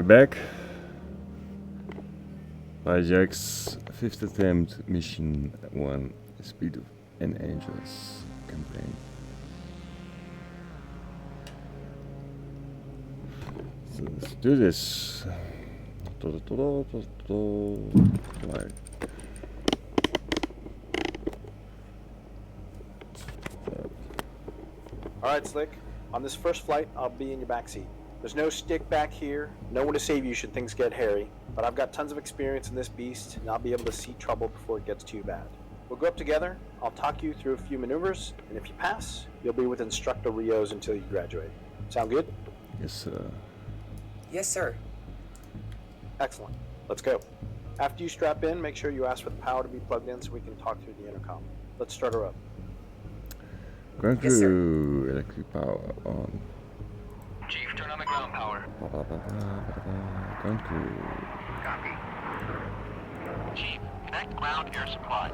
back. Yikes, 5th attempt, mission 1, Speed of an Angels campaign. So let's do this. Fly. Alright, Slick. On this first flight, I'll be in your backseat. There's no stick back here, no one to save you should things get hairy, but I've got tons of experience in this beast, and I'll be able to see trouble before it gets too bad. We'll go up together, I'll talk you through a few maneuvers, and if you pass, you'll be with Instructor Rios until you graduate. Sound good? Yes, sir. Yes, sir. Excellent. Let's go. After you strap in, make sure you ask for the power to be plugged in so we can talk through the intercom. Let's start her up. Ground Yes, crew, electric power on. Chief, turn on the ground power. Ground crew. Copy. Chief, connect ground air supply.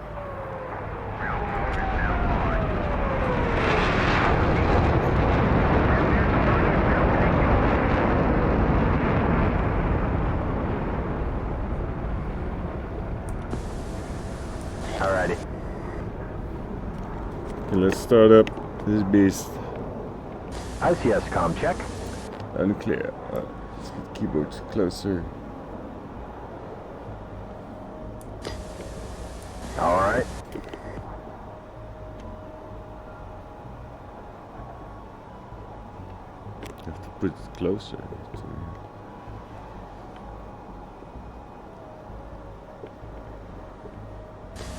Alrighty. Okay, let's start up this beast. ICS comm check. Unclear. Let's get keyboards closer. All right. You have to put it closer.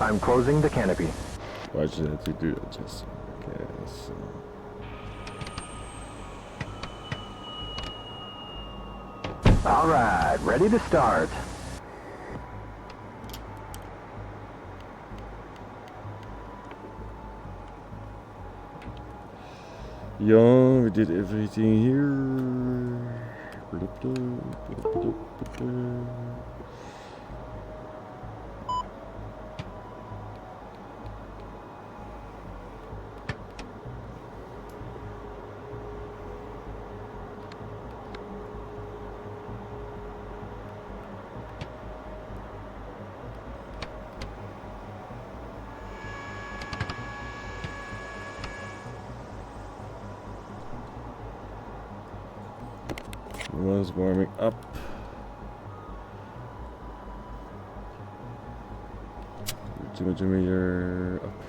I'm closing the canopy. Why did you have to do that, Jesse? Okay, so. All right, ready to start. Yeah, we did everything here. Was warming up. Altimeter up.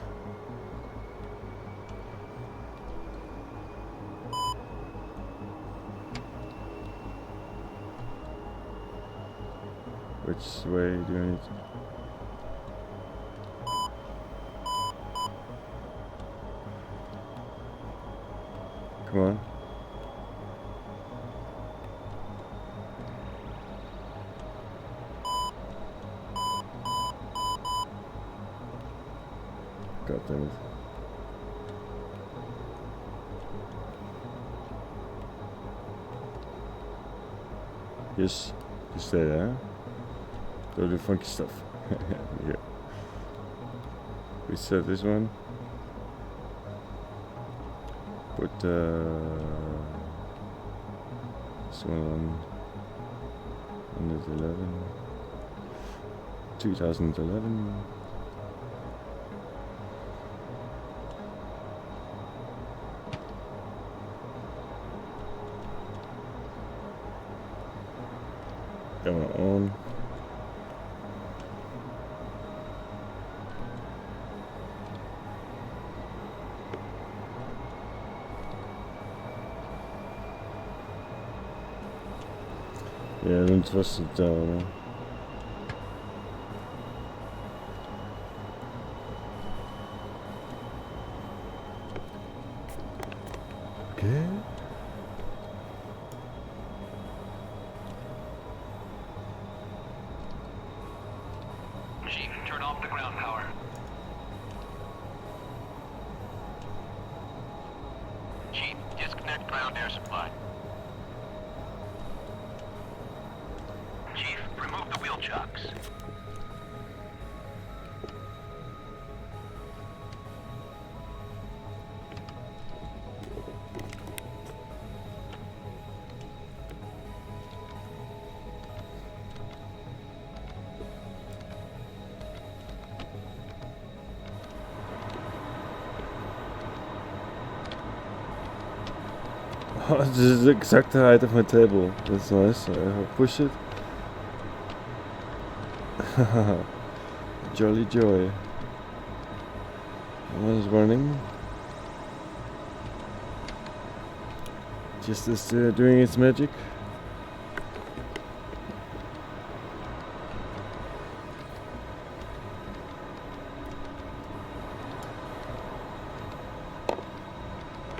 Which way do I need to? Come on. God damn it. Yes, you stay there. Don't do funky stuff. Yeah. We set this one. Put this one on 111. 2011. Going on. Yeah, don't trust it down. Okay. Chief, turn off the ground power. Chief, disconnect ground air supply. Chief, remove the wheel chocks. Oh, this is the exact height of my table. That's nice. I'll push it. Jolly joy. One is running. Just as doing its magic.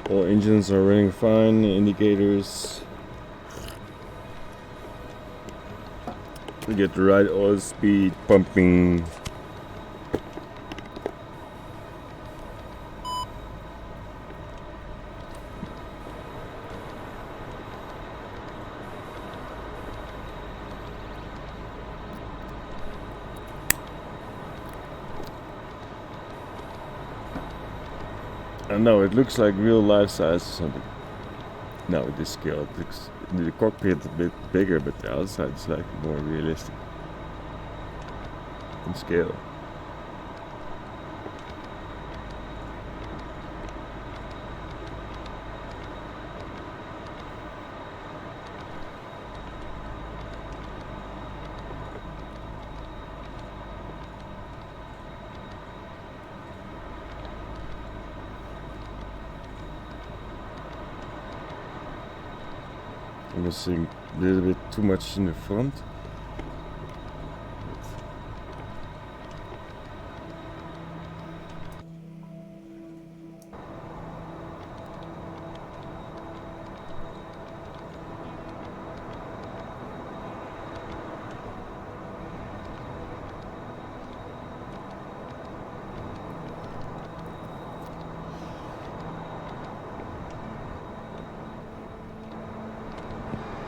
All engines are running fine, indicators. We get the right oil speed pumping. I know it looks like real life size or something. No, this scale it looks the cockpit a bit bigger, but the outside is like more realistic in scale. I'm missing a little bit too much in the front.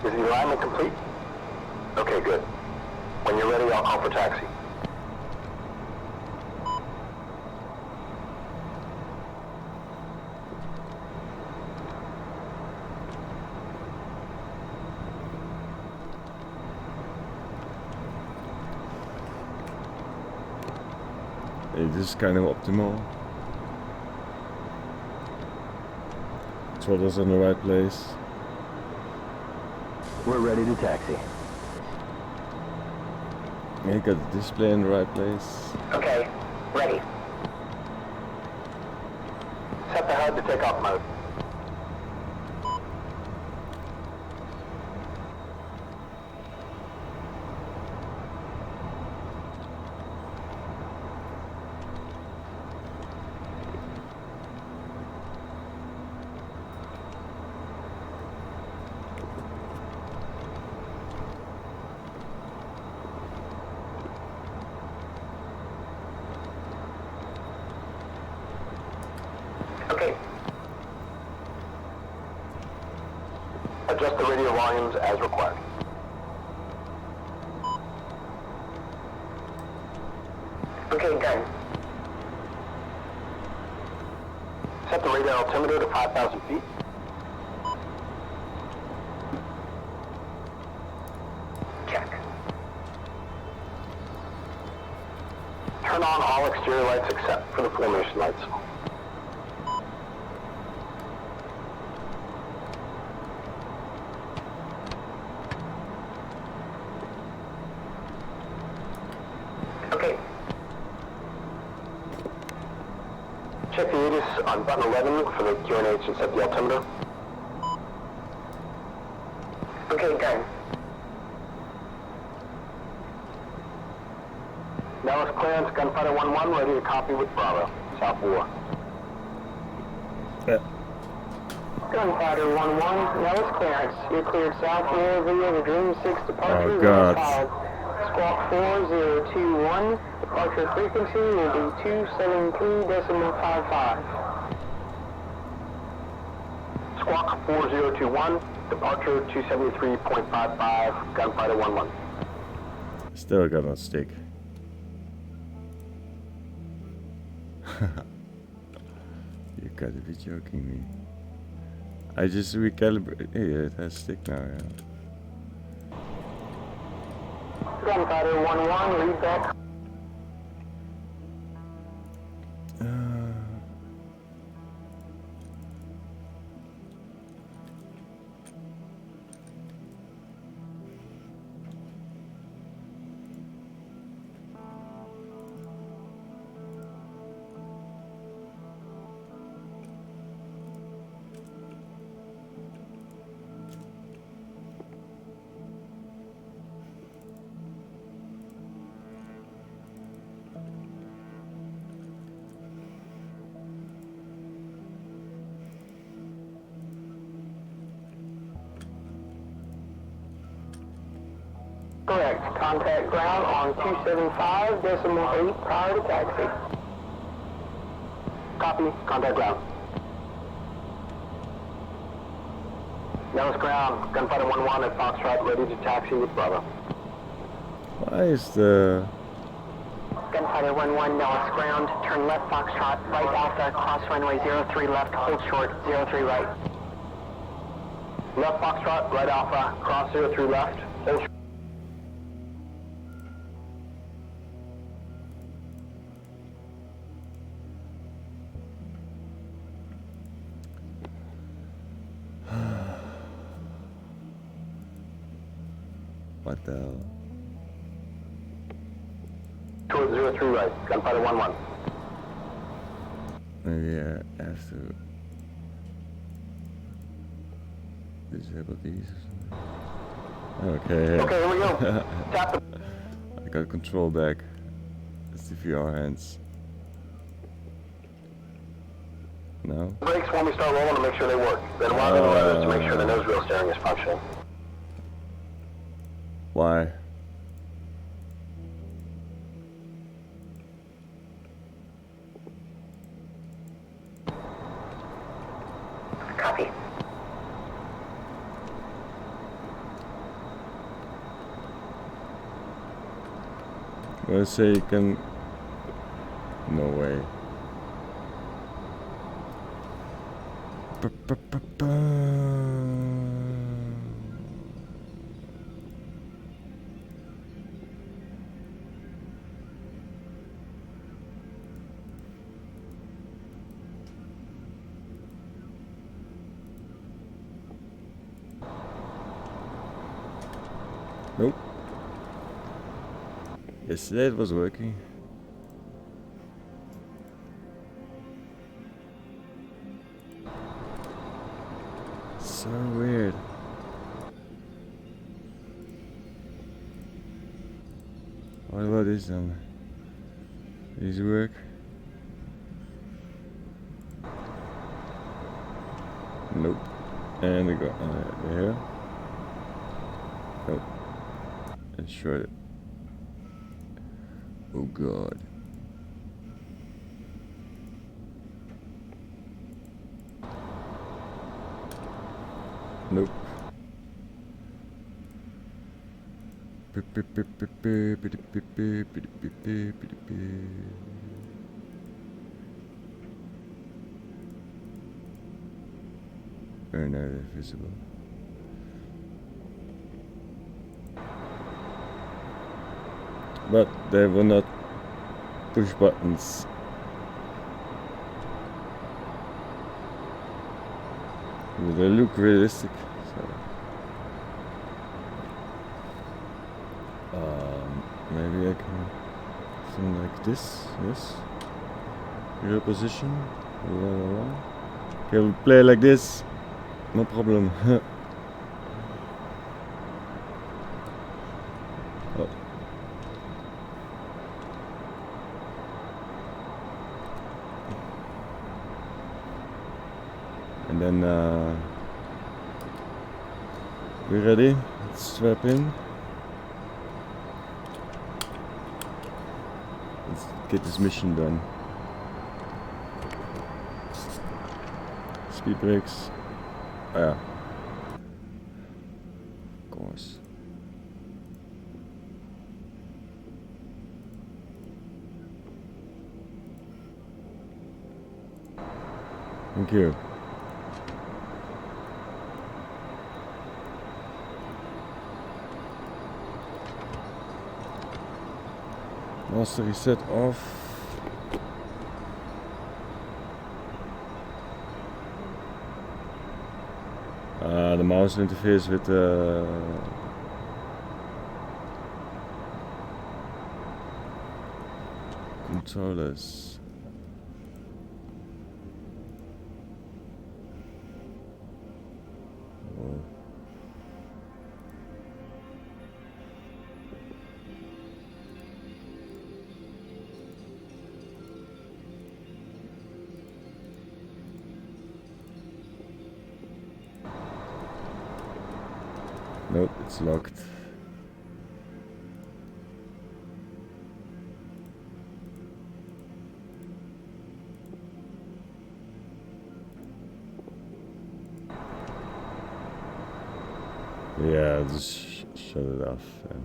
Is the alignment complete? Okay, good. When you're ready, I'll call for taxi. It is kind of optimal. Throttle's in the right place. We're ready to taxi. Yeah, got the display in the right place. Okay, ready. Set the HUD to takeoff mode. Okay, Adjust the radio volumes as required. okay, done. Set the radar altimeter to 5,000 feet. Check. Turn on all exterior lights except for the formation lights. Okay, Check the ATIS on button 11 for the QNH and set the altimeter. okay, done. Now it's clearance, Gunfighter 1-1, ready to copy with Bravo. South War. Yeah. Gunfighter 1-1, now it's clearance. You're cleared south via the Dream 6 departure. Oh, God. Squawk 4021, departure frequency will be 273.55. Squawk 4021, departure 273.55, Gunfighter 1-1. Still got on stick. You gotta be joking me. I just recalibrate. Hey, it has stick now, yeah. Gunfighter 1-1, lead back. Uh, contact ground on 275.8 prior to taxi. Copy. Contact ground. Nellis ground. Gunfighter 1-1 at Foxtrot, ready to taxi with Bravo. Why is the... Gunfighter 1-1, Nellis ground. Turn left Foxtrot, right Alpha, cross runway 03 left, hold short, 03 right. Left Foxtrot, right Alpha, cross 03 left, hold short. What the hell? Towards 03 right, Gunfighter 1-1. Maybe I have to disable these or something. Okay. Okay, here we go. Tap the I got control back. It's the VR hands. No? brakes when we start rolling to make sure they work. Then while in the rudders to make sure the nose wheel steering is functioning. Why? Copy. Let's say you can... No way. Nope. Yesterday it was working. So weird. What about this then? These work? Nope. And we go there. Nope. And short it. Oh god. Nope. Very not visible. But they will not push buttons. They look realistic. So. Maybe I can something like this. Yes. Real position. Okay, we'll play like this. No problem. Oh. And then we ready? Let's strap in. Let's get this mission done. Speed brakes. Oh yeah. Of course. Thank you. Master reset off. The mouse interferes with the controllers. Whoa. Nope, it's locked. Yeah, just shut it off. And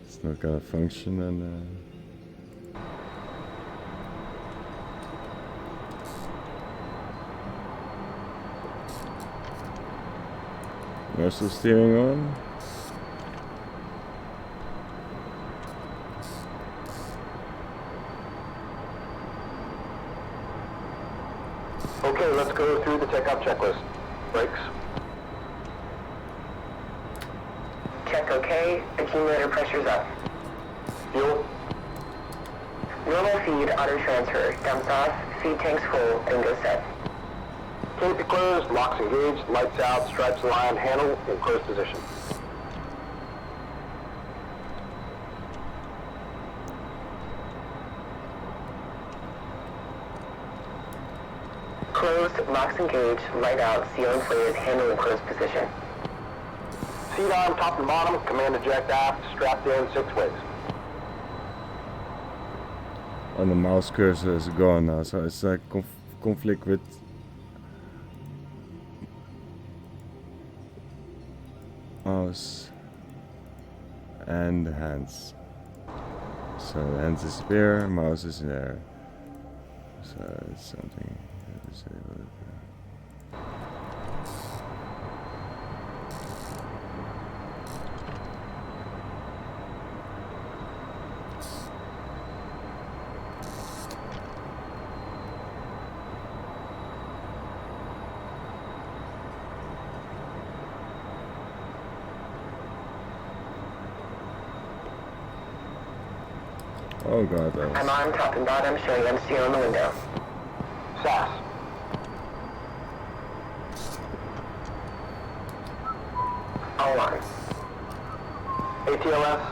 it's not gonna function, and most of steering on. Okay, let's go through the takeoff checklist. Brakes. Check OK. Accumulator pressure's up. Fuel. Normal feed auto transfer. Dumps off. Feed tanks full. And go set. Canopy closed, locks engaged, lights out, stripes aligned, handle in closed position. Closed. Locks engaged. Light out. Seal inflated. Handle in closed position. Seat arm, top and bottom, command eject aft, strapped in 6 ways. And the mouse cursor is gone now, so it's like conflict with mouse and the hands. So the hands disappear, mouse is in there. So it's something to disable it. Oh god, that I'm was... on top and bottom, showing unseal in the window. SAS. All on. ATLS.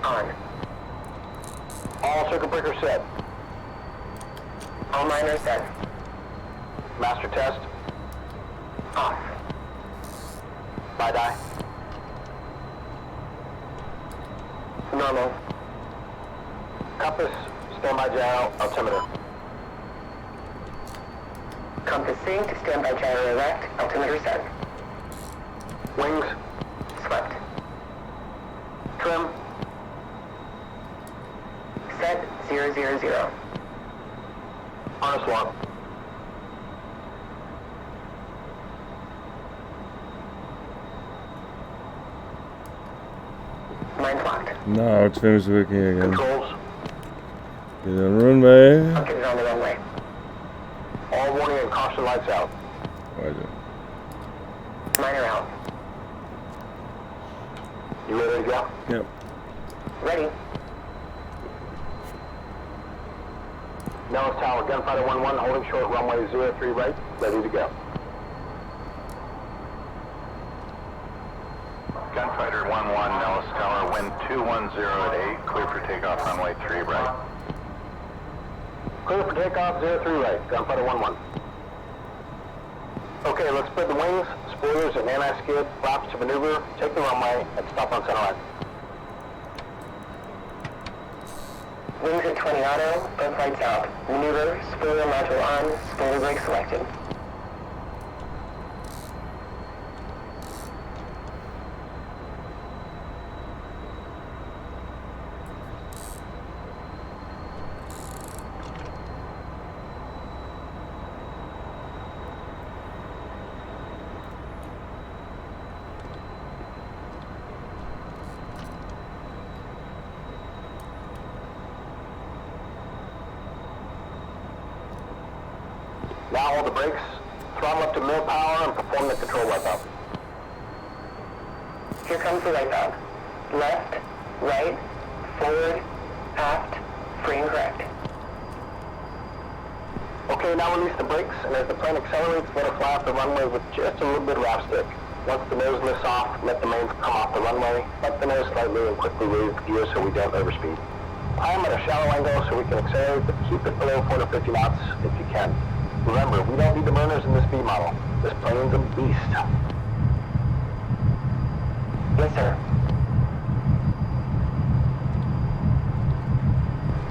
On. All circuit breakers set. All miners set. Master test. Off. BiDi. Normal. Compass, standby gyro, altimeter. Compass synced. Standby gyro erect. Altimeter set. Wings, Swept. trim, Set 000. harness warm. Mine's locked. Now trim is working again. Controls, Get on runway. I'll get it on the runway. all warning and caution lights out. Roger. Miner out. You ready to go? Yep. Ready. Nellis Tower, Gunfighter 1-1, holding short, runway 03 right, ready to go. Gunfighter 1-1, Nellis Tower, wind 210 at 8, clear for takeoff, runway 3 right. Clear for takeoff, 03 right, Gunfighter 1-1. Okay, let's spread the wings, spoilers and anti-skid, flaps to maneuver, take the runway, and stop on center line. Wings at 20 auto. Both lights out. Maneuver. Spoiler module on. Spoiler brake selected. Now hold the brakes, throttle up to mill power, and perform the control wipe out. Here comes the wipe out. Left, right, forward, aft, free and correct. Okay, now release the brakes, and as the plane accelerates, let it fly off the runway with just a little bit of wrap stick. Once the nose lifts off, let the mains come off the runway, up the nose slightly, and quickly raise the gear so we don't overspeed. Climb at a shallow angle so we can accelerate, but keep it below 450 knots if you can. Remember, we don't need the burners in this B model. This plane's a beast. Yes, sir.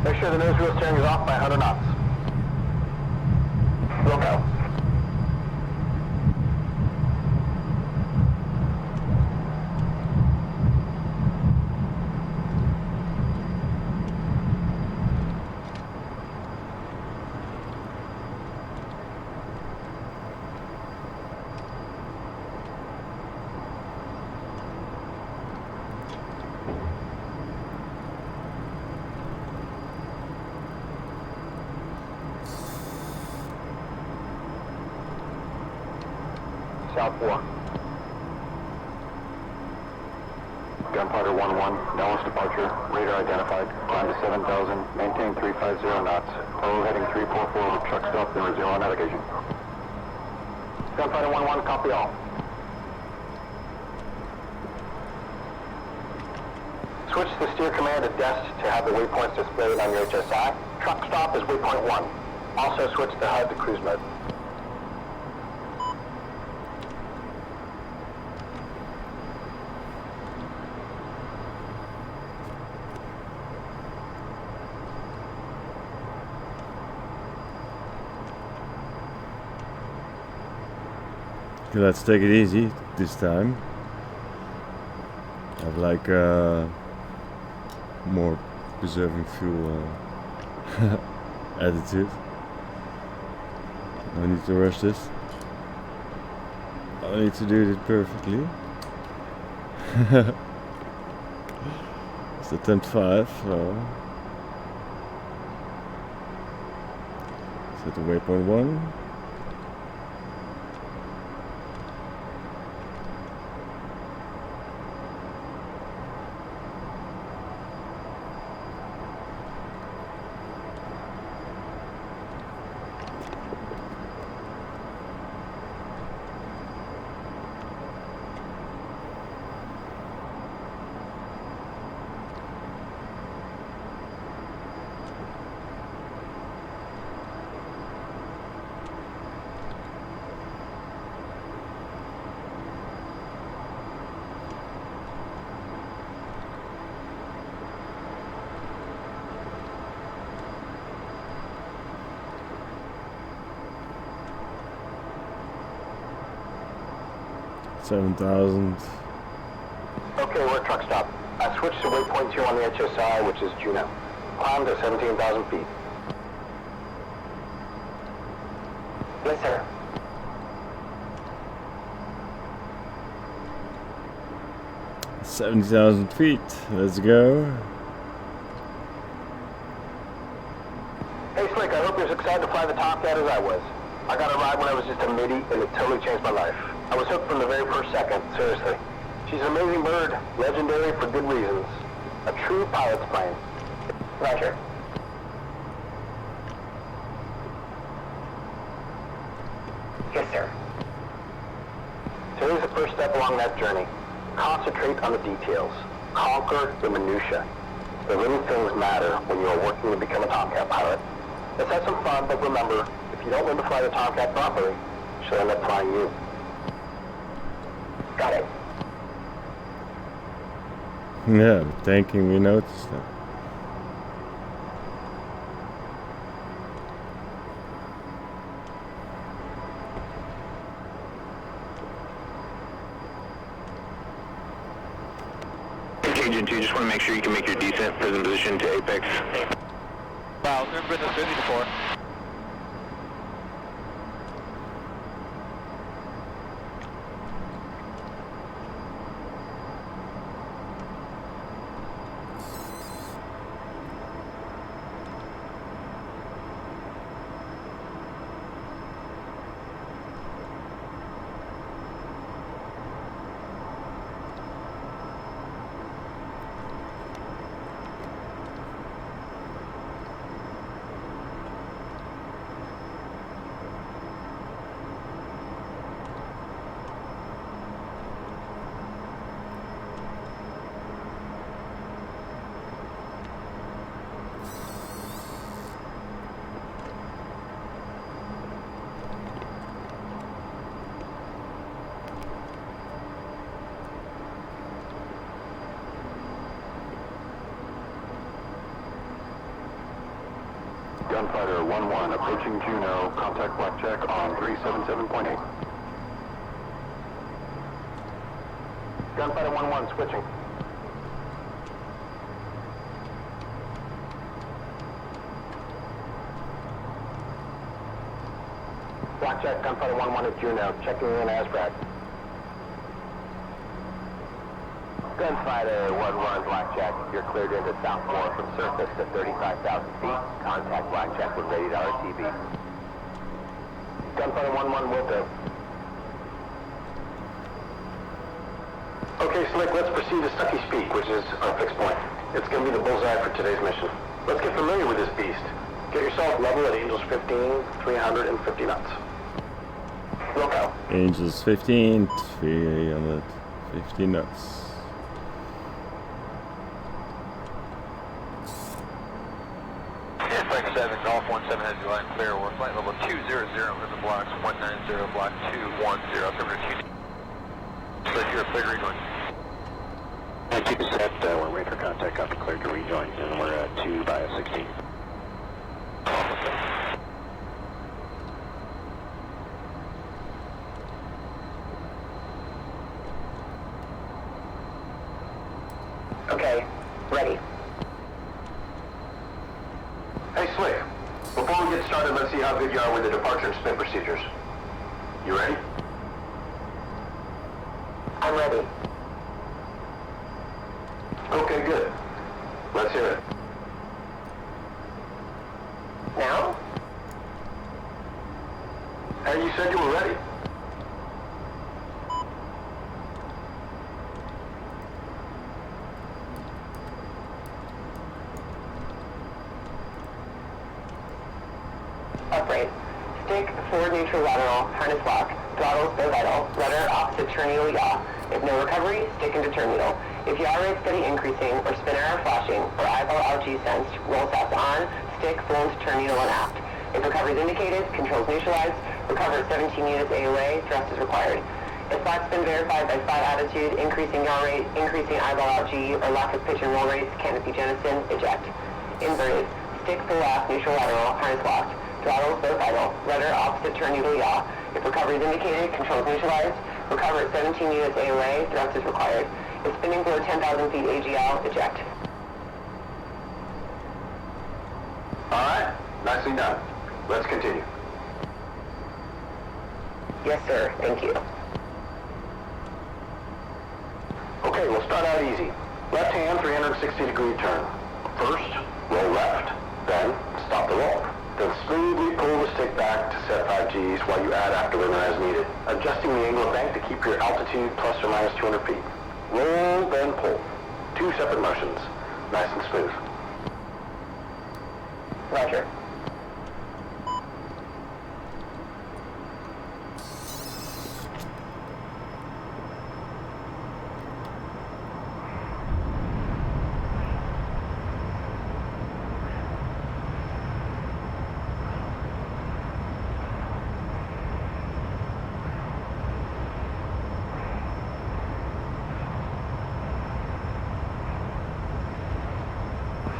Make sure the nose wheel steering is off by 100 knots. We'll go. South 4. Gunfighter 1-1, Dallas departure, radar identified, climb to 7,000, maintain 350 knots, follow heading 344 with truck stop and resume on navigation. Gunfighter 1-1, copy all. Switch the steer command to DEST to have the waypoints displayed on your HSI. Truck stop is waypoint 1. Also switch the HUD to cruise mode. Okay, let's take it easy this time. I have like more preserving fuel attitude. I need to rush this. I need to do it perfectly. It's attempt 5, so set the waypoint 1. $7,000. Okay, we're at truck stop. I switched to waypoint 2 on the HSI, which is Juneau. Climb to 17,000 feet. Yes, sir. $70,000 feet. Let's go. Hey Slick, I hope you're as excited to fly the Tomcat as I was. I got a ride when I was just a middy, and it totally changed my life. I was hooked from the very first second, seriously. She's an amazing bird, legendary for good reasons. A true pilot's plane. Roger. Yes, sir. Today's the first step along that journey. Concentrate on the details. Conquer the minutia. The little things matter when you are working to become a Tomcat pilot. Let's have some fun, but remember, if you don't learn to fly the Tomcat properly, she'll end up flying you. Got it. Yeah, tanking, we noticed that. Agent 2, just want to make sure you can make your descent present position to apex. Wow, never been this busy before. Gunfighter 1-1 approaching Juneau. Contact Blackjack on 377.8. Gunfighter 1-1 switching. Blackjack, Gunfighter 1-1 at Juneau, checking in as frag. Gunfighter 1-1 Blackjack, you're cleared into South 4 from surface at 35,000 feet. Contact Blackjack when ready to RTB. Gunfighter 1-1 will do. Okay, Slick, let's proceed to Stucky Peak, which is our fixed point. It's going to be the bullseye for today's mission. Let's get familiar with this beast. Get yourself level at Angels 15, 350 knots. We'll go. Angels 15, 350 knots. Flight 7, Golf 17 has your line clear. We're flight level 200 in the blocks, 190, block 210, affirmative. So you're clear to rejoin. Keep it set, we're waiting for contact, copy cleared to rejoin, and we're at 2 by 16. Okay, ready. Hey, Slick. Before we get started, let's see how good you are with the departure and spin procedures. You ready? I'm ready. Okay, good. Let's hear it. Now? Hey, you said you were ready. Upright. Stick forward neutral lateral, harness lock, throttles bow vital, rudder opposite turn needle yaw. If no recovery, stick into turn needle. If yaw rate steady increasing, or spin arrow flashing, or eyeball LG sensed, roll sats on, stick full into turn needle and aft. If recovery is indicated, controls neutralized, recover at 17 units AOA, thrust is required. If flat spin verified by flat attitude, increasing yaw rate, increasing eyeball LG, or lack of pitch and roll rates, canopy jettison, eject. Inverted. Stick full aft, neutral lateral, harness locked. Throttles bow vital, rudder opposite turn needle yaw. If recovery is indicated, controls neutralized, recover at 17 units AOA, thrust is required. If spinning below 10,000 feet AGL, eject. Alright, nicely done. Let's continue. Yes, sir. Thank you. Okay, we'll start out easy. Left hand, 360-degree turn. First, roll left, then stop the roll. Then smoothly pull the stick back to set 5 Gs while you add afterburner as needed, adjusting the angle of bank to keep your altitude plus or minus 200 feet. Roll, then pull. 2 separate motions. Nice and smooth. Roger.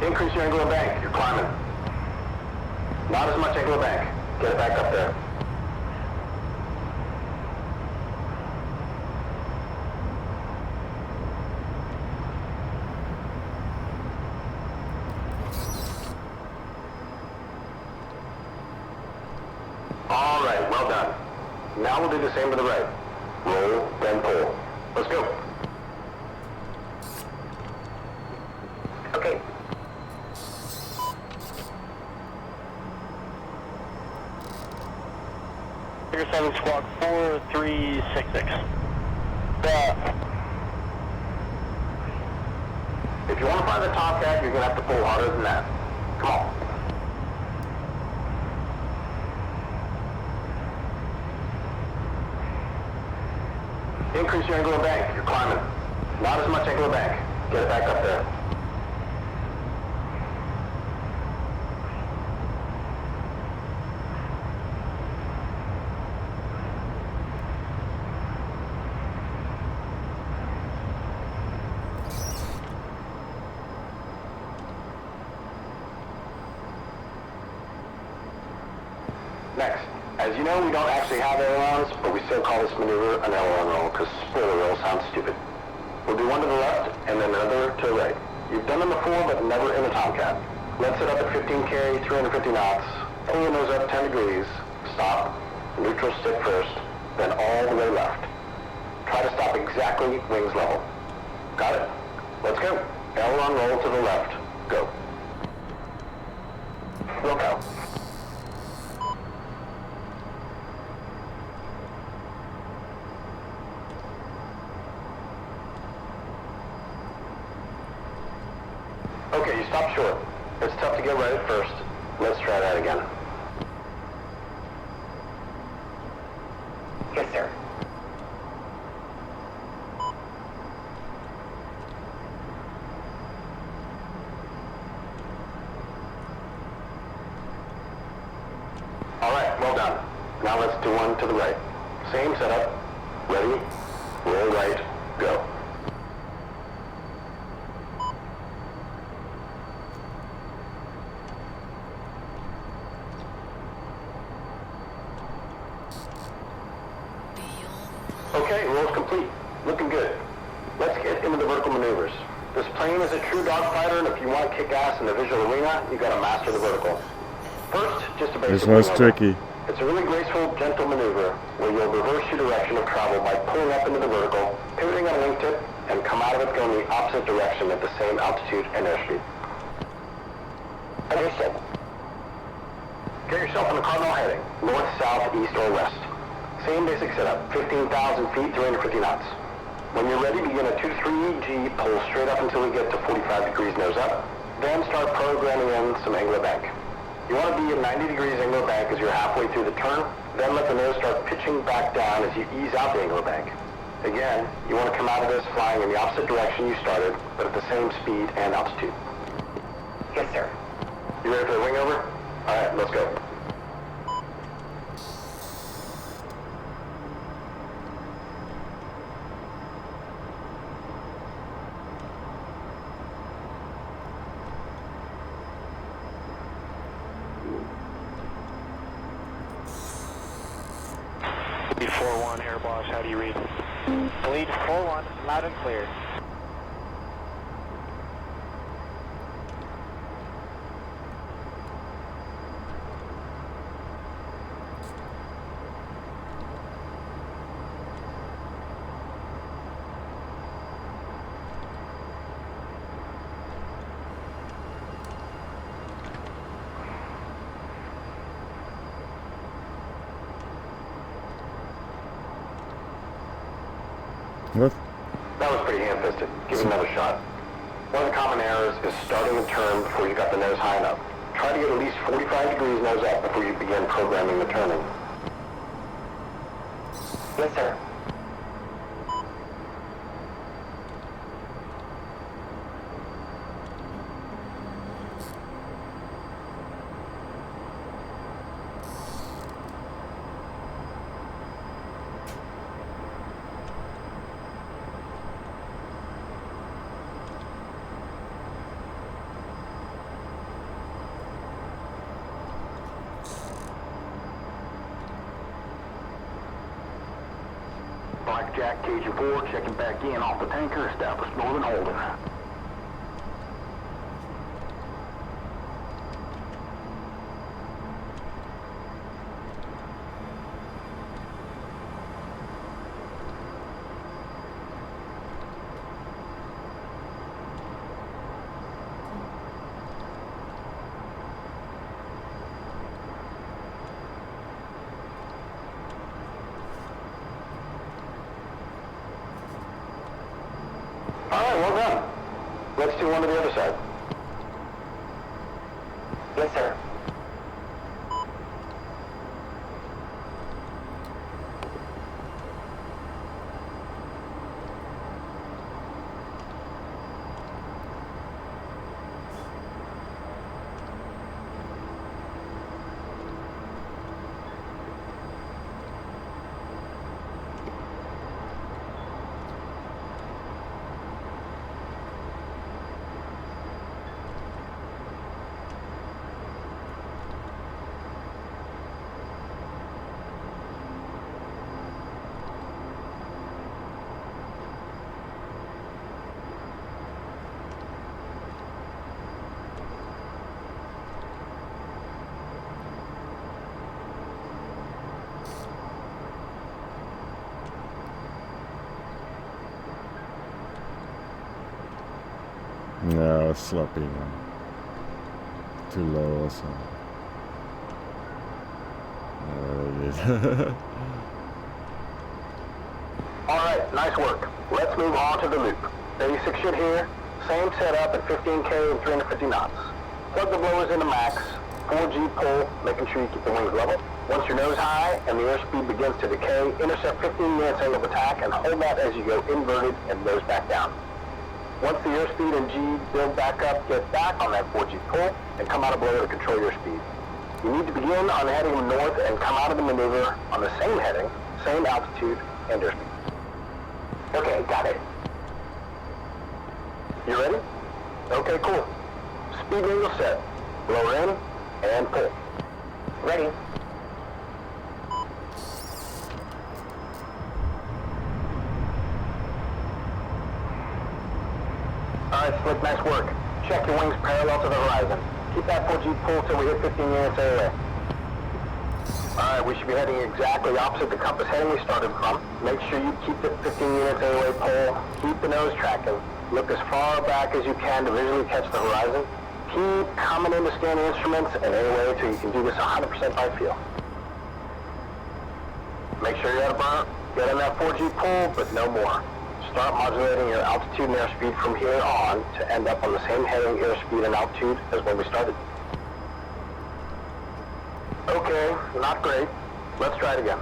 Increase your angle of bank. You're climbing. Not as much angle of bank. Get it back up there. All right, well done. Now we'll do the same to the right. Roll, then pull. Let's go. Okay. Figure 7 squawk 4366. If you want to fly the Tomcat, you're going to have to pull harder than that. Come on. Increase your angle of bank. You're climbing. Not as much angle of bank. Get it back up there. As you know, we don't actually have ailerons, but we still call this maneuver an aileron roll, because spoiler roll sounds stupid. We'll do one to the left, and then another to the right. You've done them before, but never in a Tomcat. Let's set up at 15K, 350 knots, pull your nose up 10 degrees, stop, neutral stick first, then all the way left. Try to stop exactly wings level. Got it? Let's go. Aileron roll to the left. Go. Look out. Okay, you stopped short. It's tough to get right at first. Let's try that again. Yes, sir. All right, well done. Now let's do one to the right. Same setup. Ready? Roll right. Go. Okay, roll's complete. Looking good. Let's get into the vertical maneuvers. This plane is a true dogfighter, and if you want to kick ass in the visual arena, you gotta master the vertical. First, just a basic This one's wing over. tricky. It's a really graceful, gentle maneuver where you'll reverse your direction of travel by pulling up into the vertical, pivoting on a wingtip, and come out of it going the opposite direction at the same altitude and airspeed. Understood. Get yourself in a cardinal heading, north, south, east, or west. Same basic setup, 15,000 feet, 350 knots. When you're ready, begin a 2-3 G, pull straight up until we get to 45 degrees nose up, then start programming in some angular bank. You want to be at 90 degrees angular bank as you're halfway through the turn, then let the nose start pitching back down as you ease out the angular bank. Again, you want to come out of this flying in the opposite direction you started, but at the same speed and altitude. Yes, sir. You ready for the wing over? All right, let's go. Bleed 4-1, Air Boss, how do you read? Bleed 4-1, loud and clear. What? That was pretty ham-fisted. Give it another shot. One of the common errors is starting the turn before you got the nose high enough. Try to get at least 45 degrees nose up before you begin programming the turning. Yes, sir. Blackjack, Cajun 4, checking back in off the tanker, established Northern Holden. All right, well done. Let's do one to the other side. Yes, sir. No, sloppy. Too low also. Alright, nice work. Let's move on to the loop. Basic shit here. Same setup at 15K and 350 knots. Plug the blowers into max. 4G pull, making sure you keep the wings level. Once your nose high and the airspeed begins to decay, intercept 15 minutes angle of attack and hold that as you go inverted and nose back down. Once the airspeed and G build back up, get back on that 4G pull and come out of blower to control your speed. You need to begin on heading north and come out of the maneuver on the same heading, same altitude, and airspeed. Okay, got it. You ready? Okay, cool. Speed angle set. Blower in and pull. Ready. Alright, Slick, nice work. Check your wings parallel to the horizon. Keep that 4G pull till we hit 15 minutes AOA. Alright, we should be heading exactly opposite the compass heading we started from. Make sure you keep the 15 minutes AOA pull. Keep the nose tracking. Look as far back as you can to visually catch the horizon. Keep coming in to scan the instruments and AOA until you can do this 100% by feel. Make sure you're at a burn. Get in that 4G pull, but no more. Start modulating your altitude and airspeed from here on to end up on the same heading, airspeed, and altitude as when we started. Okay, not great. Let's try it again.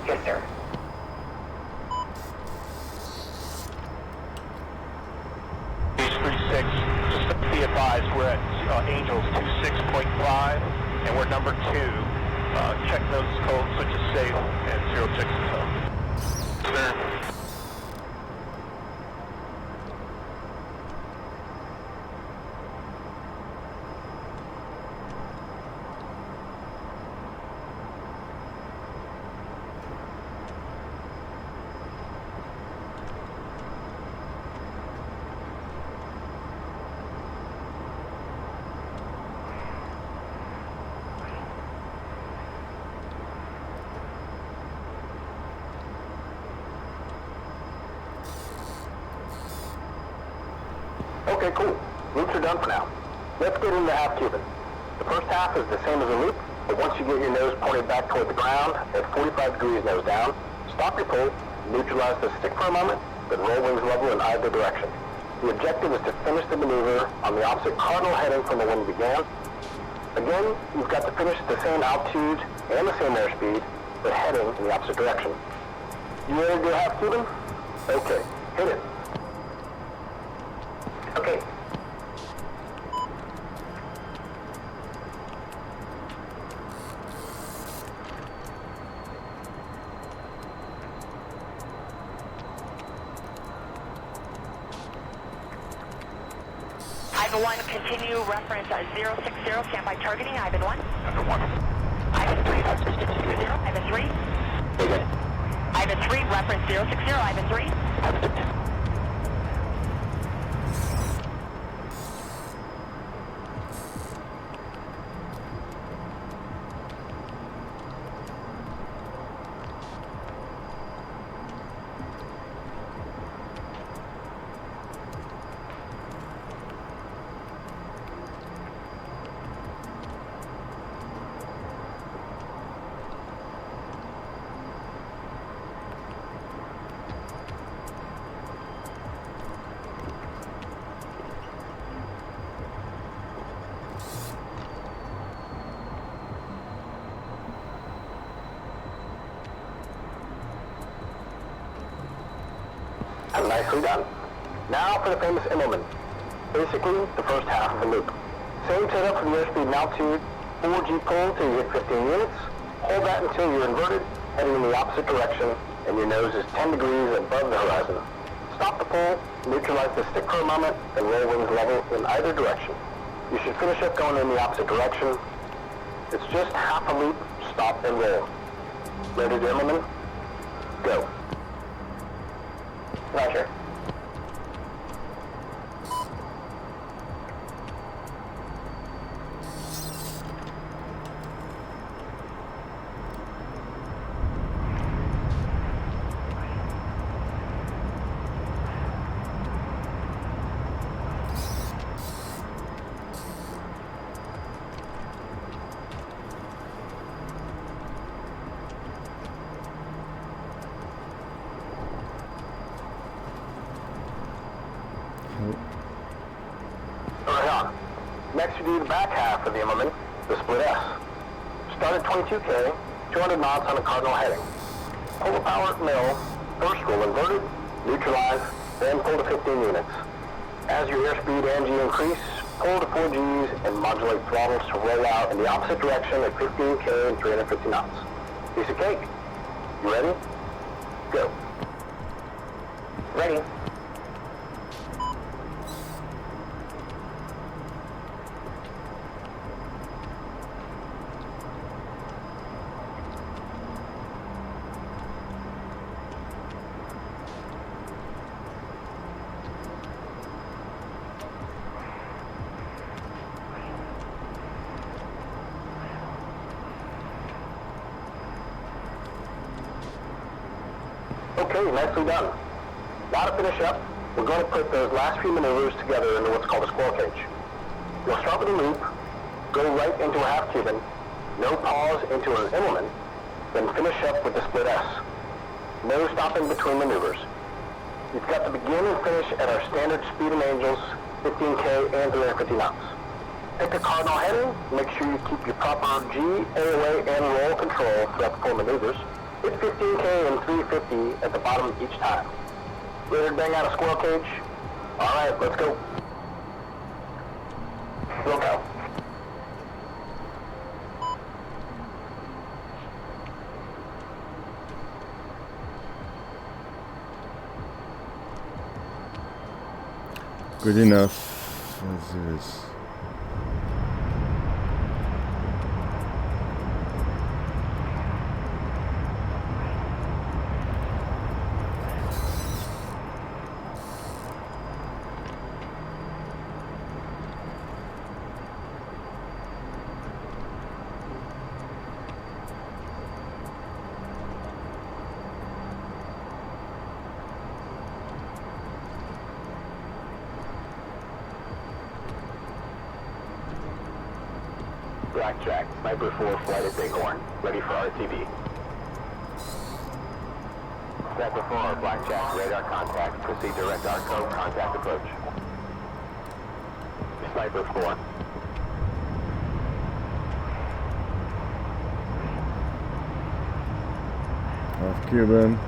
Yes, sir. Beach 36, just be advised, we're at Angels 26.5, and we're number 2. Check those codes, switch is safe, and 06 is up. Okay, cool. Loops are done for now. Let's get into half cubing. The first half is the same as a loop, but once you get your nose pointed back toward the ground at 45 degrees nose down, stop your pull, neutralize the stick for a moment, then roll wings level in either direction. The objective is to finish the maneuver on the opposite cardinal heading from the one we began. Again, you've got to finish at the same altitude and the same airspeed, but heading in the opposite direction. You ready to do half cubing? Okay, hit it. Okay. Ivan 1, continue reference 060, standby targeting, Ivan 1. Number 1. Ivan 3, reference 060, Ivan 3. Ivan 3, reference 060, Ivan 3. Nicely done. Now for the famous Immelman. Basically, the first half of the loop. Same setup for the airspeed and altitude. 4G pull till you hit 15 units. Hold that until you're inverted, heading in the opposite direction, and your nose is 10 degrees above the horizon. Stop the pull, neutralize the stick for a moment, and roll wings level in either direction. You should finish up going in the opposite direction. It's just half a loop, stop and roll. Ready to Immelman? Go. Roger. do the back half of the Immelman, the split S. Start at 22K, 200 knots on a cardinal heading. Pull the power at mill, first roll inverted, neutralize, then pull to 15 units. As your airspeed and G increase, pull to 4 Gs and modulate throttles to roll out in the opposite direction at 15K and 350 knots. Piece of cake. You ready? Go. Ready. Okay, nicely done. Now to finish up, we're going to put those last few maneuvers together into what's called a squirrel cage. You'll start with a loop, go right into a half Cuban, no pause into an Immelman, then finish up with the split S. No stopping between maneuvers. You've got to begin and finish at our standard speed and angels, 15K and 350 knots. Pick a cardinal heading, make sure you keep your proper G, AOA, and roll control throughout the 4 maneuvers. Hit 15K and 350 at the bottom each time. Ready to bang out a squirrel cage? Alright, let's go. We'll go. Good enough. Let's do this. Blackjack, Sniper 4, flight at Bighorn. Ready for RTV. Sniper 4, Blackjack, radar contact. Proceed direct ARCO, contact approach. Sniper 4. Half Cuban.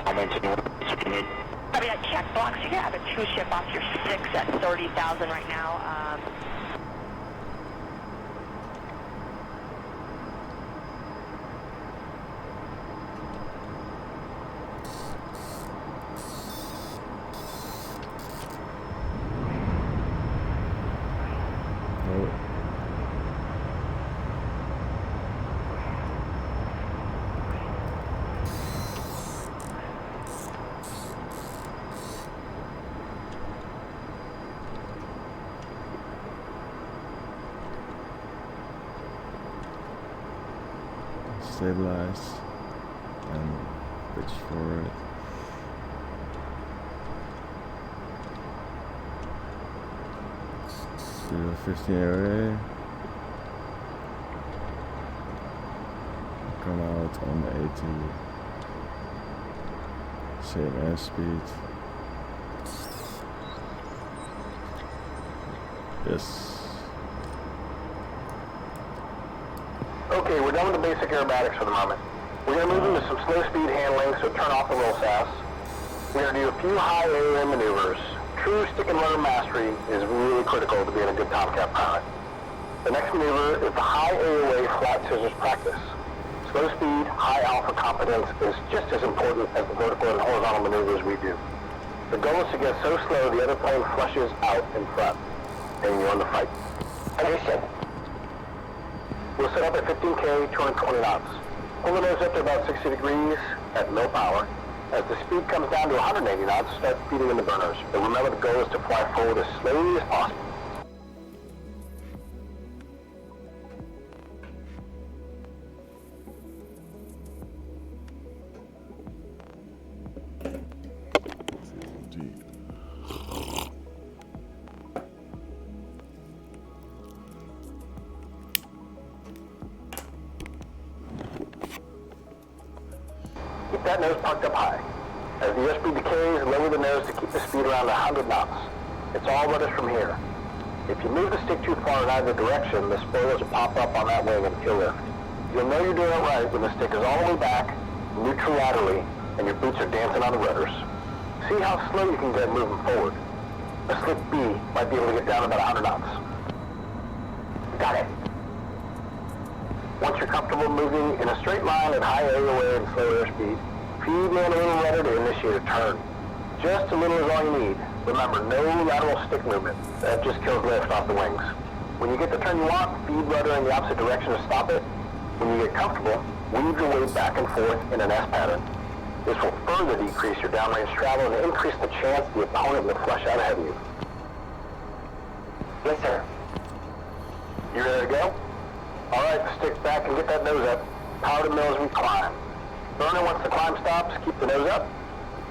I mean, check box. You have a 2-ship off your 6 at 30,000 right now. Stabilize and pitch forward. Speed of 15 away. Come out on 80. Same airspeed. Yes. Okay, we're done with the basic aerobatics for the moment. We're going to move into some slow speed handling, so turn off the roll SAS. We're going to do a few high AOA maneuvers. True stick and rudder mastery is really critical to being a good Tomcat pilot. The next maneuver is the high AOA flat scissors practice. Slow speed, high alpha competence is just as important as the vertical and horizontal maneuvers we do. The goal is to get so slow the other plane flushes out in front, and you won the fight. Understood. We'll set up at 15K, 220 knots. Pull the nose up to about 60 degrees at low power. As the speed comes down to 180 knots, start feeding in the burners. But remember, the goal is to fly forward as slowly as possible. that nose parked up high. As the airspeed decays, lower the nose to keep the speed around 100 knots. It's all rudder from here. If you move the stick too far in either direction, the spoilers will pop up on that wing and kill lift. You'll know you're doing it right when the stick is all the way back, neutral laterally, and your boots are dancing on the rudders. See how slow you can get moving forward. A slick B might be able to get down about 100 knots. Got it. Once you're comfortable moving in a straight line at high AOA and slow airspeed, feed in a little rudder to initiate a turn. Just a little is all you need. Remember, no lateral stick movement. That just kills lift off the wings. When you get the turn you want, feed rudder in the opposite direction to stop it. When you get comfortable, weave your weight back and forth in an S pattern. This will further decrease your downrange travel and increase the chance the opponent will flush out ahead of you. Yes, sir. You ready to go? All right, stick back and get that nose up. Power to mill as we climb. Burner, once the climb stops, keep the nose up.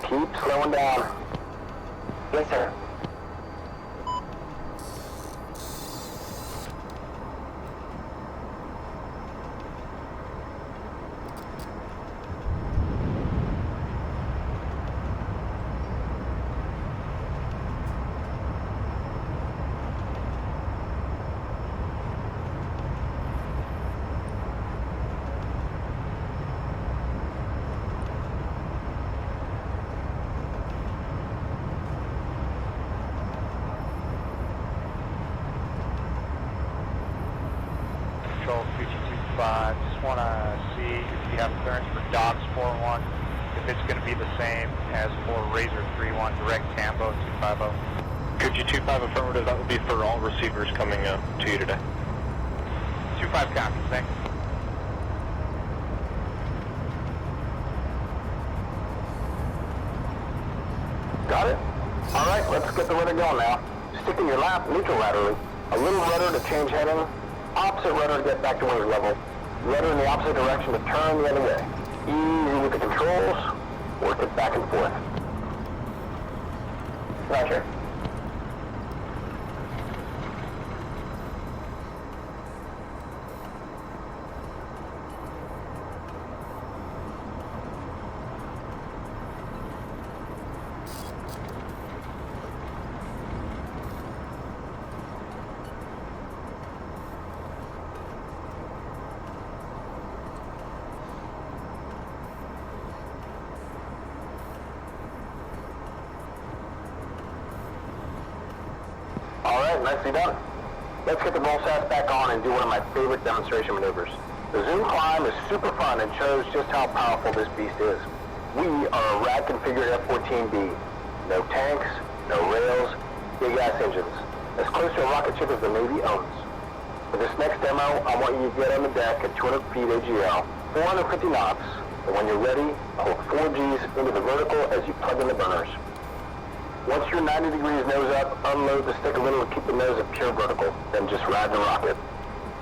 Keep slowing down. Yes, sir. Control 3225. Just want to see if you have clearance for Docs 41, if it's going to be the same as for Razor 31 direct Tambo 250. Could you 25 affirmative? That would be for all receivers coming to you today. 25 copies, thanks. Got it? All right, let's get the rudder going now. Stick in your lap, neutral laterally. A little rudder to change heading. Opposite rudder to get back to wing level. Rudder in the opposite direction to turn the other way. Easy with the controls. Work it back and forth. Roger. All right, nicely done. Let's get the roll sass back on and do one of my favorite demonstration maneuvers. The zoom climb is super fun and shows just how powerful this beast is. We are a rad-configured F-14B. No tanks, no rails, big-ass engines. As close to a rocket ship as the Navy owns. For this next demo, I want you to get on the deck at 200 feet AGL, 450 knots, and when you're ready, hold 4 Gs into the vertical as you plug in the burners. Once you're 90 degrees nose up, unload the stick a little to keep the nose at pure vertical, then just ride the rocket.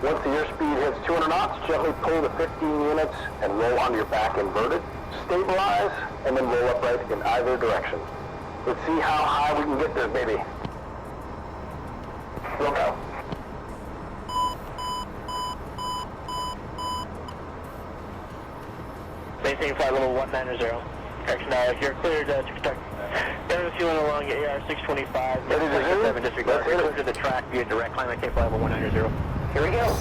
Once the airspeed hits 200 knots, gently pull the 15 units and roll onto your back inverted. Stabilize, and then roll upright in either direction. Let's see how high we can get this baby. We'll go. Maintain flight level 190. Correction, you're cleared to conduct. Down fueling along AR 625. Ready to zoom? 7 disregard. Let's hit it. Clear to the track via direct climb. Maintain flight level 190. Here we go.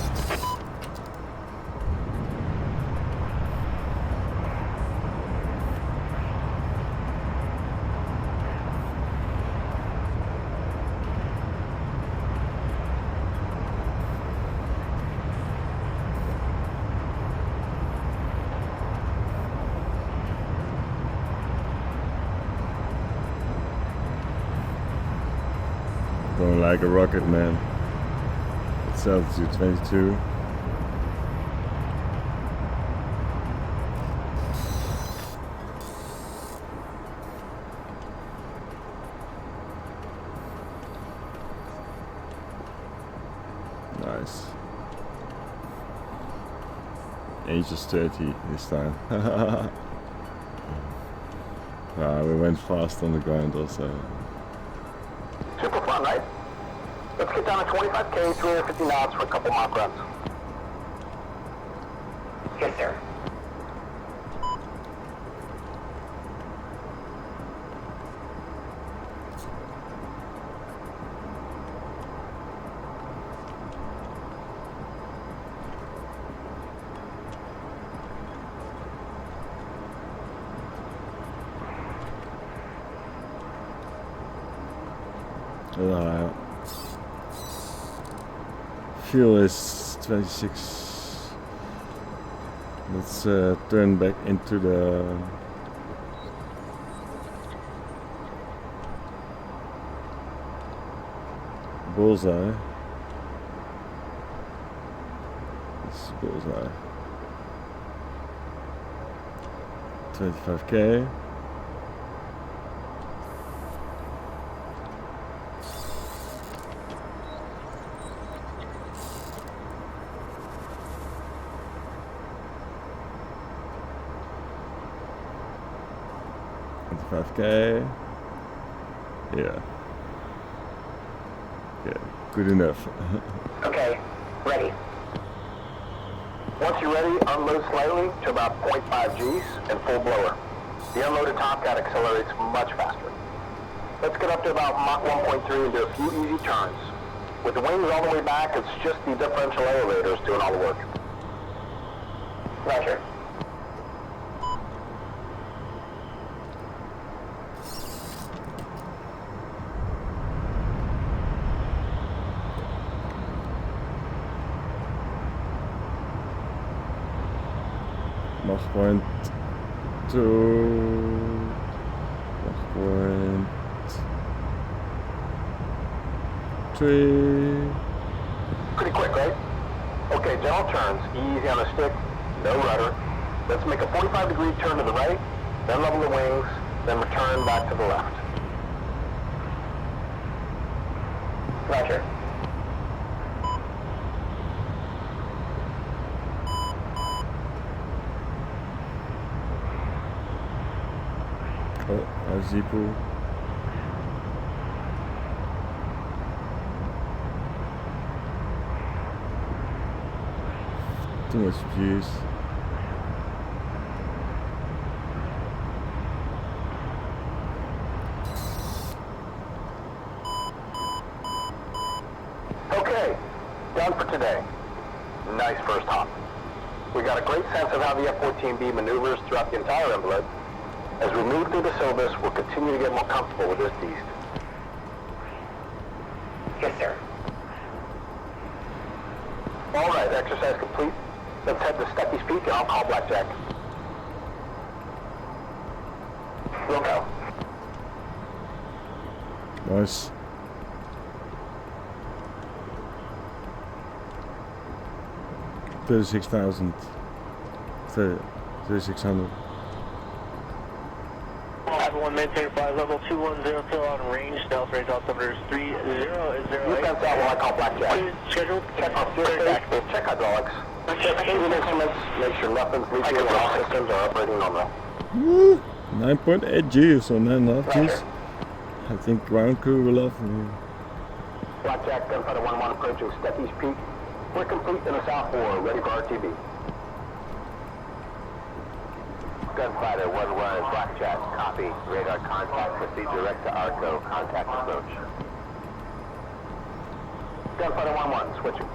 Going like a rocket, man. It's altitude 22. Nice. Age is 30 this time. We went fast on the ground also. Super fun, right? Let's get down to 25K, 350 knots for a couple mock runs. Yes, sir. Fuel is 26. Let's turn back into the bullseye. This is bullseye. 25k. $5K. Yeah. Yeah, good enough. Okay, ready. Once you're ready, unload slightly to about 0.5 Gs and full blower. The unloaded Tomcat accelerates much faster. Let's get up to about Mach 1.3 and do a few easy turns. With the wings all the way back, it's just the differential elevators doing all the work. Roger. Mach 1.2. Mach 1.3. Pretty quick, right? Okay, gentle turns, easy on the stick, no rudder. Let's make a 45-degree turn to the right, then level the wings, then return back to the left. Roger. Oh, Zipo. Too much views. Okay, done for today. Nice first hop. We got a great sense of how the F-14B maneuvers throughout the entire envelope. As we move through the syllabus, we'll continue to get more comfortable with this beast. Yes, sir. All right, exercise complete. Let's head to Stecky's Peak and I'll call Blackjack. We'll go. Nice. $36,000. 3,600. Everyone maintain flight level 210 still on range. Delta range altimeter 30 is 08. You fence out while I call Blackjack. Scheduled. Check our fuel stage, check hydraulics. Check engine instruments, make sure nothing's leaking and all systems are operating normal. Woo! 9.8 Gs or 9.5 Gs. I think ground crew will love me. Blackjack, Gunfighter 1-1 approaching Stecky's Peak. We're complete in the South 4, ready for RTB. Gunfighter 1-1, Blackjack, copy. Radar contact, proceed direct to ARCO, contact approach. Gunfighter 1-1, switching.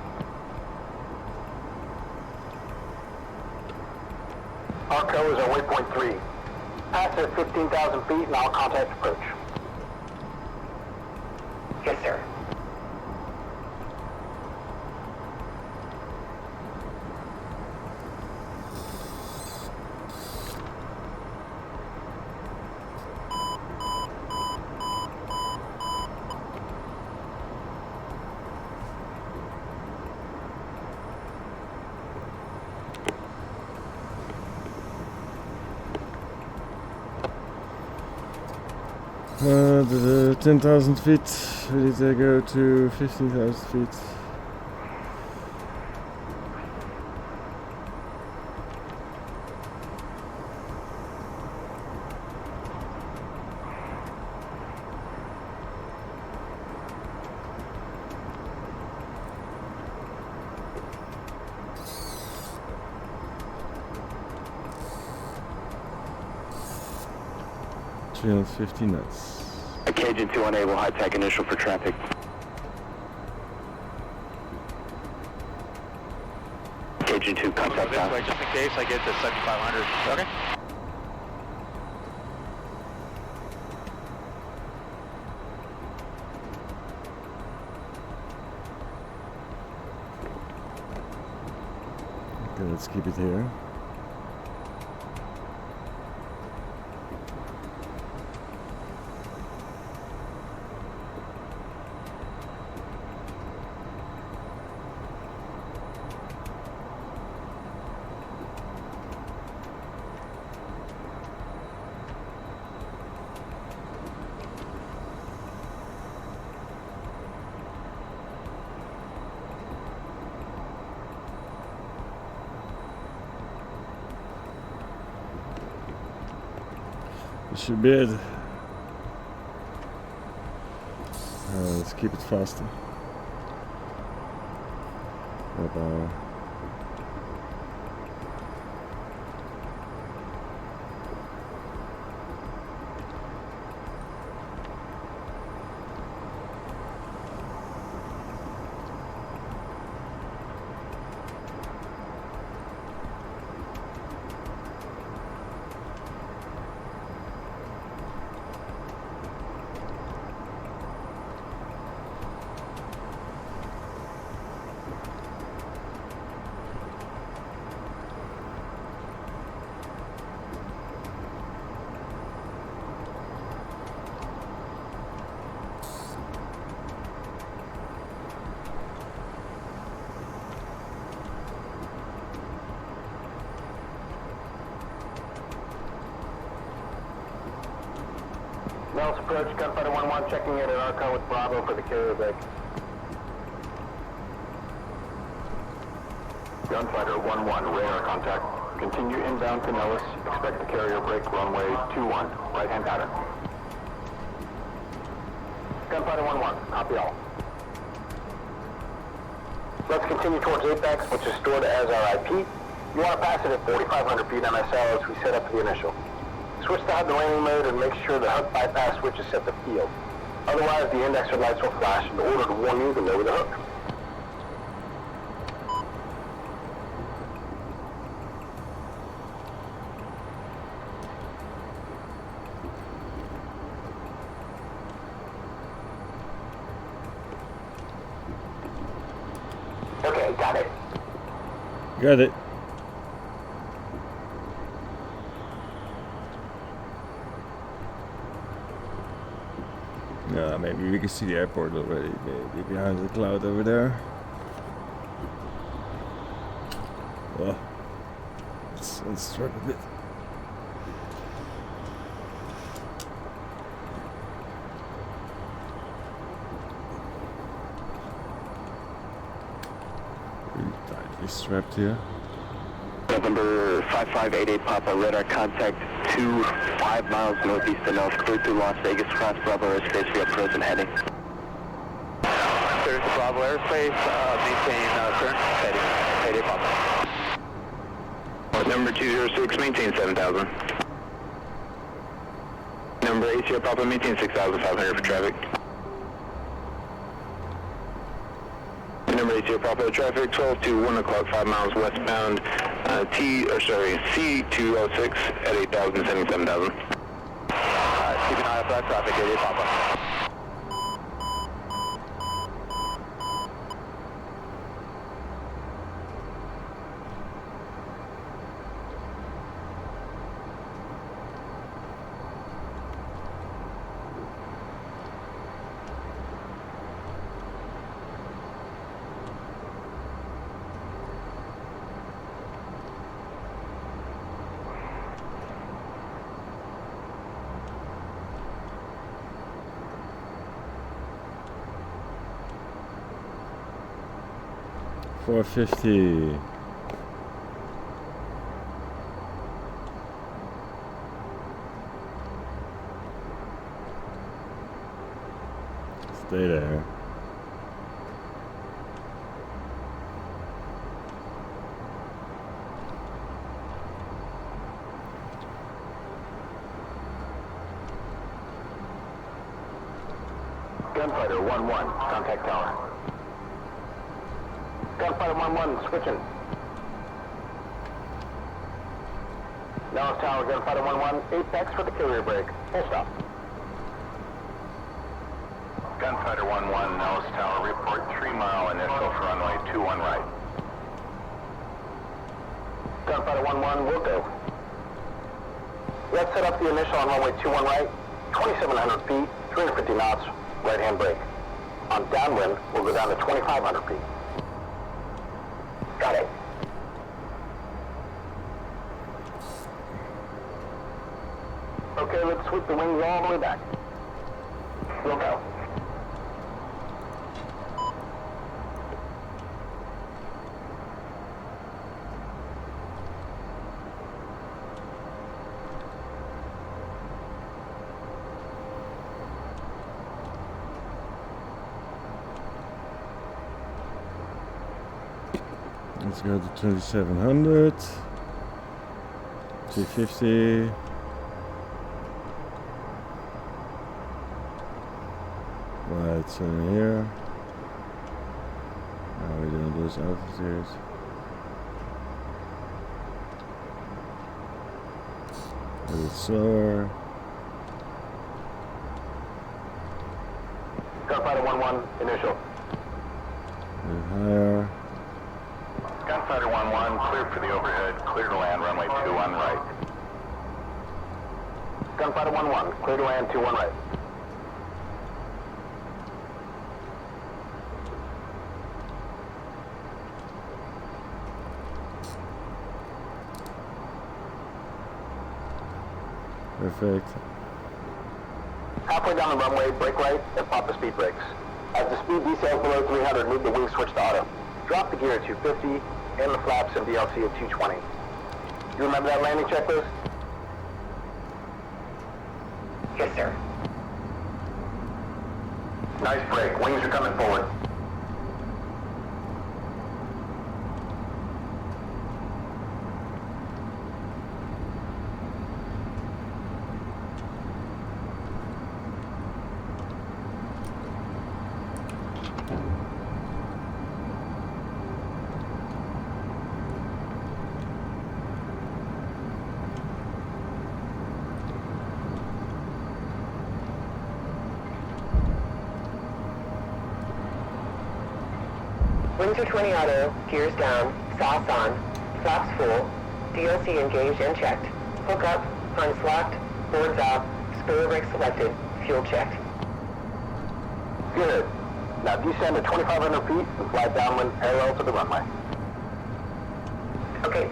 ARCO is our waypoint 3. Pass at 15,000 feet and I'll contact approach. Yes, sir. The 10,000 feet, ready to go to 15,000 feet. $350 knots. Cajun 2 unable, high-tech initial for traffic. Cajun 2, contact south. Just in case I get to 7,500. Okay. Okay, let's keep it here. This should be it. Let's keep it faster. Bye-bye. Nellis approach, Gunfighter 1-1 checking in at Arco with Bravo for the carrier break. Gunfighter 1-1, radar contact. Continue inbound to Nellis. Expect the carrier break, runway 21, right-hand pattern. Gunfighter 1-1, copy all. Let's continue towards Apex, which is stored as our IP. You want to pass it at 4,500 feet MSL as we set up for the initial. Switch to HUD to landing mode and make sure the HUD bypass switch is set to field. Otherwise, the indexer lights will flash in order to warn you to lower the hook. Okay, got it. Got it. Yeah, maybe we can see the airport already, maybe behind the cloud over there. Well, let's try a bit. Really tightly strapped here. November 5588 Papa, radar contact 5 miles northeast of Nellis, clear through Las Vegas, cross Bravo airspace, we have present heading. Clear to Bravo airspace, maintain current heading Papa. Number 206, maintain 7,000. Number 80 Papa, maintain 6,500 for traffic. Number 80 Papa, traffic 12 to 1 o'clock, 5 miles westbound. C206 at 8,000, sending 7,000. Keep an eye out for that traffic, 88 Papa. $450. Stay there. Gunfighter 1-1, contact tower. Gunfighter 1-1, switching. Nellis Tower, Gunfighter 1-1, Apex for the carrier break. Full stop. Gunfighter 1-1, Nellis Tower, report 3 mile initial for runway 21 right. Gunfighter 1-1, we'll go. Let's set up the initial on runway 21 right, 2,700 feet, 350 knots, right-hand brake. On downwind, we'll go down to 2,500 feet. Got it. Okay, let's sweep the wings all the way back. We'll go. Let's go to 2700. 250. Right, so here. Now we're doing those altitudes. A little slower. Gunfighter 1-1, initial. A little higher. Gunfighter 1-1, clear for the overhead, clear to land, runway 21 right. Gunfighter 1-1, clear to land, 21 right. Perfect. Halfway down the runway, brake right, and pop the speed brakes. As the speed descends below 300, move the wing switch to auto. Drop the gear at 250, and the flaps and DLC at 220. You remember that landing checklist? Yes, sir. Nice brake, wings are coming forward. Wing 220 auto, gears down, sauce on, flaps full, DLC engaged and checked, hook up, harness locked, boards off, spoiler brake selected, fuel checked. Good. Now descend to 2,500 feet and fly downwind parallel to the runway. Okay.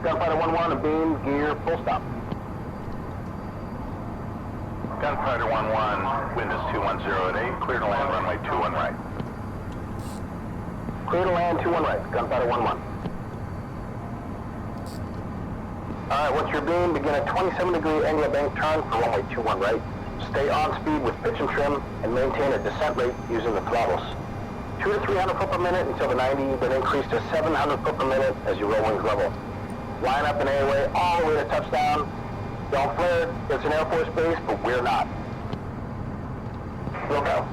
Gunfighter 1-1, a beam, gear, full stop. Gunfighter 1-1, wind is 210 at 8, clear to land runway 21 right. Clear to land 21 right, Gunfighter 1-1. Alright, what's your beam? Begin a 27-degree angle bank turn for runway 21 right. Stay on speed with pitch and trim and maintain a descent rate using the throttles. 200 to 300 foot per minute until the 90, then increase to 700 foot per minute as your roll wings level. Line up in airway all the way to touchdown. Don't flare, it's an Air Force base, but we're not. We'll go.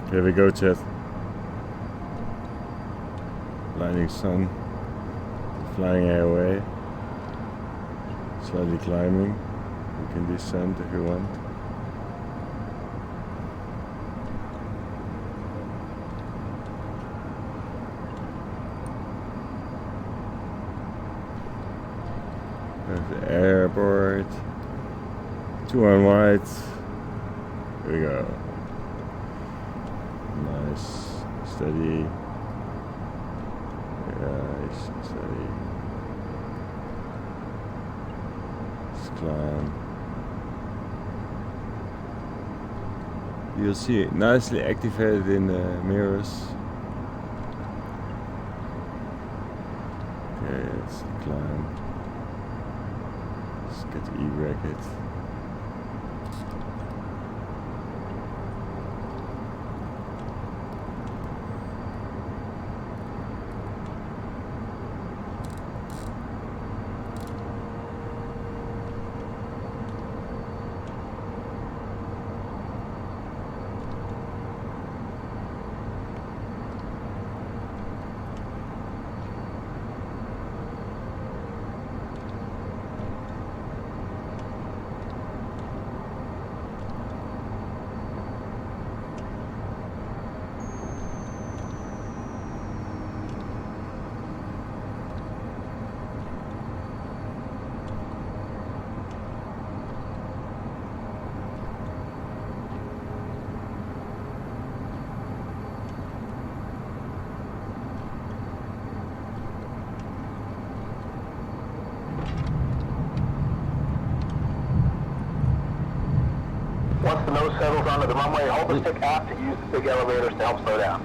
Here we go, Chet. Blinding sun. Flying airway. Slightly climbing. You can descend if you want. There's the airport. 2 on white. Here we go. Nice. Steady. Nice. Steady. Let's climb. You'll see it nicely activated in the mirrors. Okay, let's climb. Let's get the E-bracket. Once the nose settles onto the runway, hold the stick aft to use the big elevators to help slow down.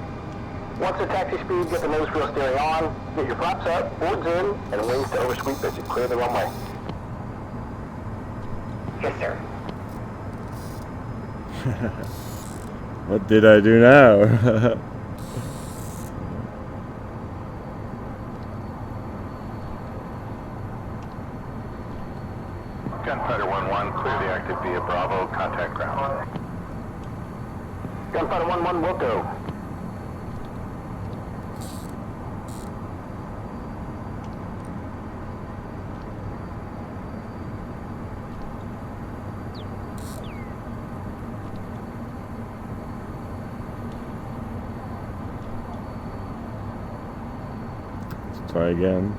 Once at taxi speed, get the nose wheel steering on, get your flaps up, boards in, and wings to oversweep as you clear the runway. Yes, sir. What did I do now? Gunfighter 1-1, clear the active via Bravo, contact ground. Gunfighter 1-1 will go. Let's try again.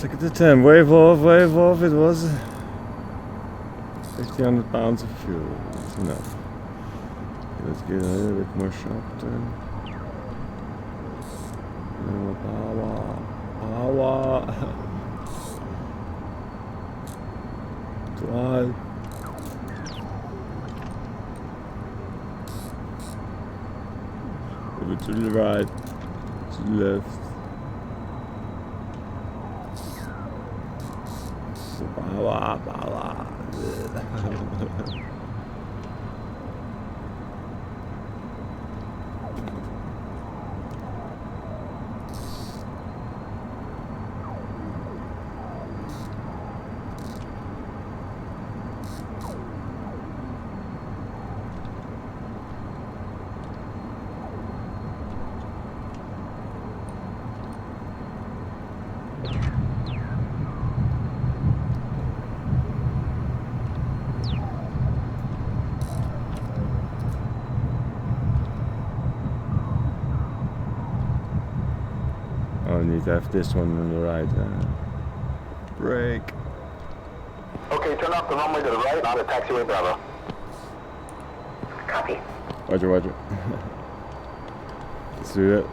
Second attempt, wave off, it was 1,500 pounds of fuel, that's enough. Let's get a little bit more sharp turn. A little more power. Drive. Over to the right, to the left. Power. I need to have this one on the right. Brake. Okay, turn off the runway to the right on the taxiway Bravo. Copy. Roger. Let's do that.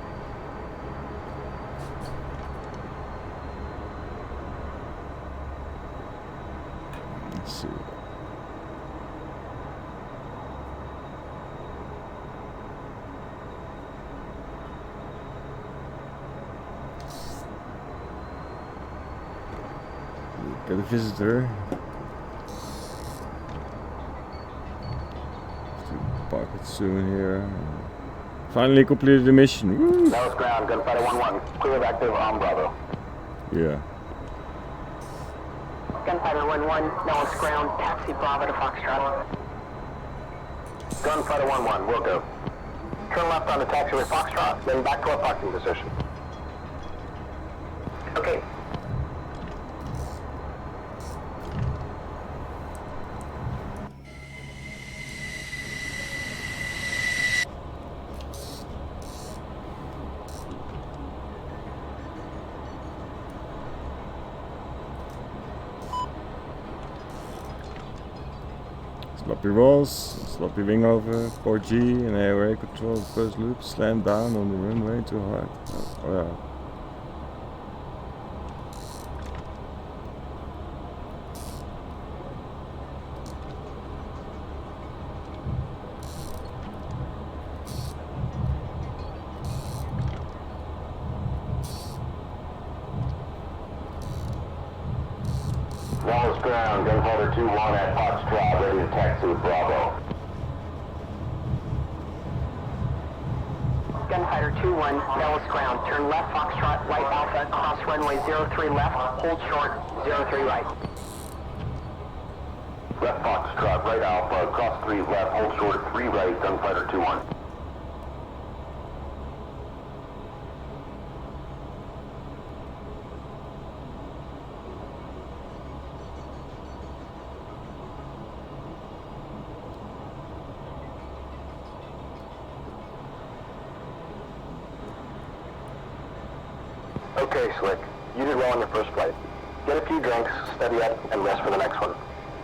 Let's see. Got a visitor. Have to park it soon here. Finally completed the mission. Woo! That was ground, gunfighter 1-1. Clear of active on Bravo. Yeah. Gunfighter 1-1, now on ground, taxi Bravo to Foxtrot. Gunfighter 1-1, we'll go. Turn left on the taxiway Foxtrot, then back to our parking position. Okay. Sloppy rolls, sloppy wing over, 4G and AOA control the first loop, slammed down on the runway too hard. Oh yeah. Wallace ground, gunfighter 2-1 at Foxtrot, ready to taxi with Bravo. Gunfighter 2-1, Dallas ground, turn left Foxtrot, right Alpha, cross runway 03 left, hold short, 03 right. Left Foxtrot, right Alpha, cross 3 left, hold short 3 right, gunfighter 2-1. Okay, Slick. You did well on your first flight. Get a few drinks, steady up, and rest for the next one.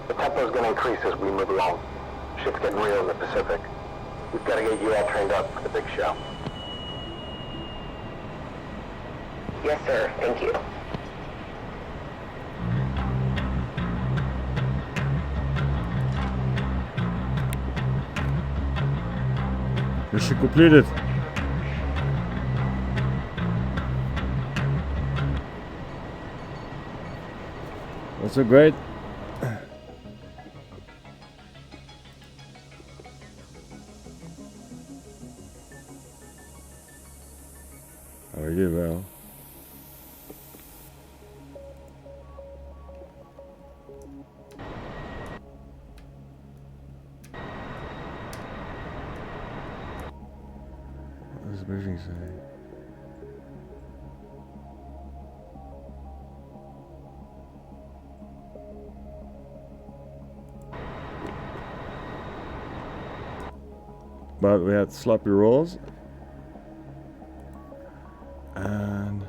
The tempo's going to increase as we move along. Shit's getting real in the Pacific. We've got to get you all trained up for the big show. Yes, sir. Thank you. Mission completed. That's so great. Oh, you did well. What does the briefing say? But we had sloppy rolls and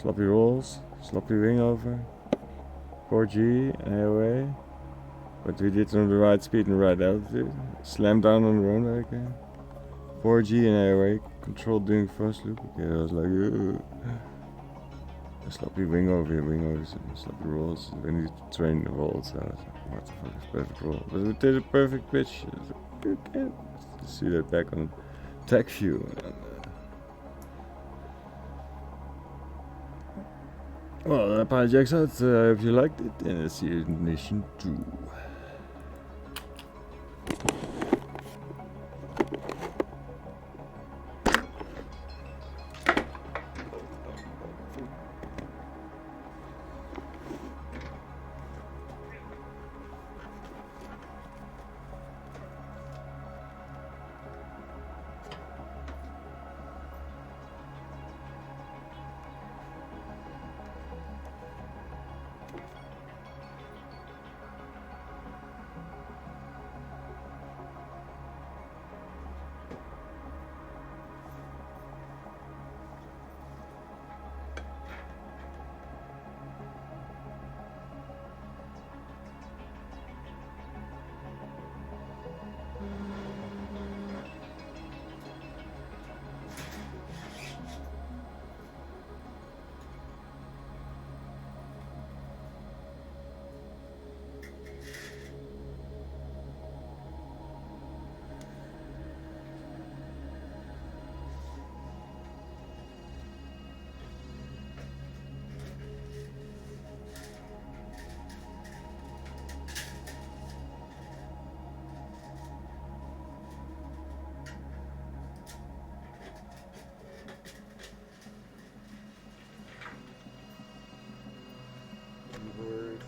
Sloppy rolls, sloppy wing over. 4G, AOA. But we did on the right speed and right altitude. Slam down on the runway again. 4G and AOA. Control doing first loop. Okay, I was like, a sloppy wing over here, wing over, sloppy rolls. We need to train the rolls out. What the fuck is perfect roll? But we did a perfect pitch. You can't see that back on tech view. Well, Pilot Jacks out. If you liked it, and see you in Mission 2. Word.